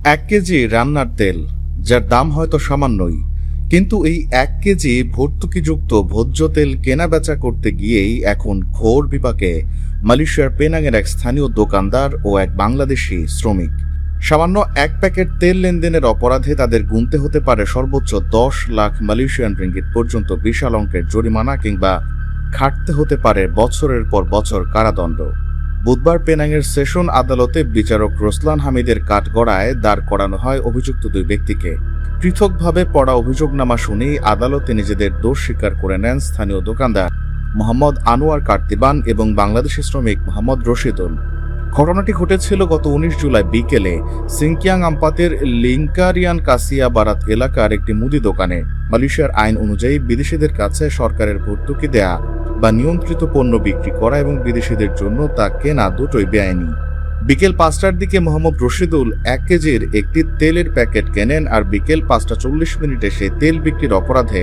1 KG রান্নার তেল, যার দাম হয়তো সামান্যই, কিন্তু এই 1 কেজি ভর্তুকিযুক্ত ভোজ্য তেল কেনাবেচা করতে গিয়েই এখন ঘোর বিপাকে মালয়েশিয়ার পেনাংয়ের এক স্থানীয় দোকানদার ও এক বাংলাদেশি শ্রমিক। সামান্য 1 প্যাকেট তেল লেনদেনের অপরাধে তাদের গুনতে হতে পারে সর্বোচ্চ 10 লাখ মালয়েশিয়ান রিঙ্গিত পর্যন্ত বিশাল অঙ্কের জরিমানা, কিংবা খাটতে হতে পারে বছরের পর বছর কারাদণ্ড। বুধবার পেনাংয়ের সেশন আদালতে বিচারক রোসলান হামিদের কাঠগড়ায় দাঁড় করানো হয় অভিযুক্ত দুই ব্যক্তিকে। পৃথকভাবে পড়া অভিযোগনামা শুনেই আদালতে নিজেদের দোষ স্বীকার করে নেন স্থানীয় দোকানদার মোহাম্মদ আনোয়ার কার্তিবান এবং বাংলাদেশি শ্রমিক মোহাম্মদ রশিদুল। ঘটনাটি ঘটেছিল গত 19 জুলাই বিকেলে সিংকিয়াং আম্পাতের লিংকারিয়ান কাসিয়া বারাত এলাকার একটি মুদি দোকানে। মালয়েশিয়ার আইন অনুযায়ী বিদেশিদের কাছে সরকারের ভর্তুকি দেয়া বা নিয়ন্ত্রিত পণ্য বিক্রি করা এবং বিদেশিদের জন্য তা কেনা দুটোই বেআইনি। বিকেল 5টার দিকে মোহাম্মদ রশিদুল 1 কেজির একটি তেলের প্যাকেট কেনেন, আর বিকেল 5টা 40 মিনিটে সেই তেল বিক্রির অপরাধে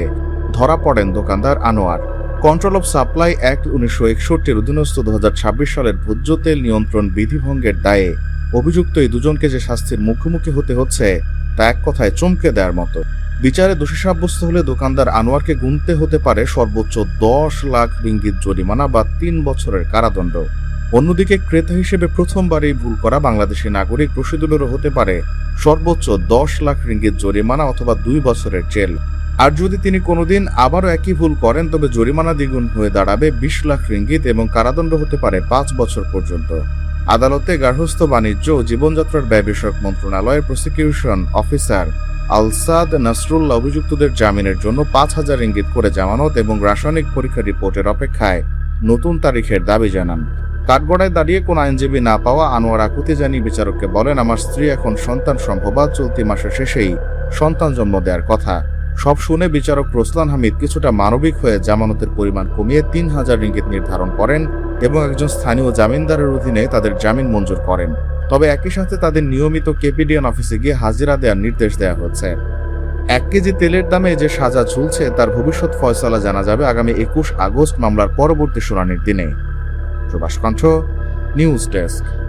ধরা পড়েন দোকানদার আনোয়ার। কন্ট্রোল অফ সাপ্লাই অ্যাক্ট 1961-এর অধীনস্থ 2026 সালের ভোজ্য তেল নিয়ন্ত্রণ বিধিভঙ্গের দায়ে অভিযুক্ত এই দুজনকে যে শাস্তির মুখোমুখি হতে হচ্ছে তা এক কথায় চমকে দেওয়ার মতো। বিচারে দোষী সাব্যস্ত হলে দোকানদার আনোয়ারকে গুনতে হতে পারে সর্বোচ্চ 10 লাখ রিঙ্গিত জরিমানা বা 3 বছরের কারাদণ্ড। অন্যদিকে ক্রেতা হিসেবে প্রথমবারই ভুল করা বাংলাদেশি নাগরিক রশিদুলেরও হতে পারে সর্বোচ্চ 10 লাখ রিঙ্গিত জরিমানা অথবা 2 বছরের জেল। আর যদি তিনি কোনোদিন আবারও একই ভুল করেন তবে জরিমানা দ্বিগুণ হয়ে দাঁড়াবে 20 লাখ রিঙ্গিত এবং কারাদণ্ড হতে পারে 5 বছর পর্যন্ত। আদালতে গার্হস্থ্য বাণিজ্য ও জীবনযাত্রার ব্যয় বিষয়ক মন্ত্রণালয়ের প্রসিকিউশন অফিসার আলসাদ নাসরুল্লাহ অভিযুক্তদের জামিনের জন্য 5,000 রিঙ্গিত করে জামানত এবং রাসায়নিক পরীক্ষা রিপোর্টের অপেক্ষায় নতুন তারিখের দাবি জানান। কাঠগড়ায় দাঁড়িয়ে কোন আইনজীবী না পাওয়া আনোয়ার আকুতি জানিয়ে বিচারককে বলেন, আমার স্ত্রী এখন সন্তান সম্ভবা, চলতি মাসের শেষেই সন্তান জন্ম দেওয়ার কথা। সব শুনে বিচারক রোসলান হামিদ কিছুটা মানবিক হয়ে জামানতের পরিমাণ কমিয়ে 3,000 রিঙ্গিত নির্ধারণ করেন এবং একজন স্থানীয় জামিনদারের অধীনে তাদের জামিন মঞ্জুর করেন। তবে একই সাথে তাদের নিয়মিত কেপিডিএন অফিসে গিয়ে হাজিরা দেওয়ার নির্দেশ দেওয়া হচ্ছে। 1 কেজি তেলের দামে যে সাজা ঝুলছে তার ভবিষ্যৎ ফয়সালা জানা যাবে আগামী 21 আগস্ট মামলার পরবর্তী শুনানির দিনে। প্রবাস কণ্ঠ, নিউজ ডেস্ক।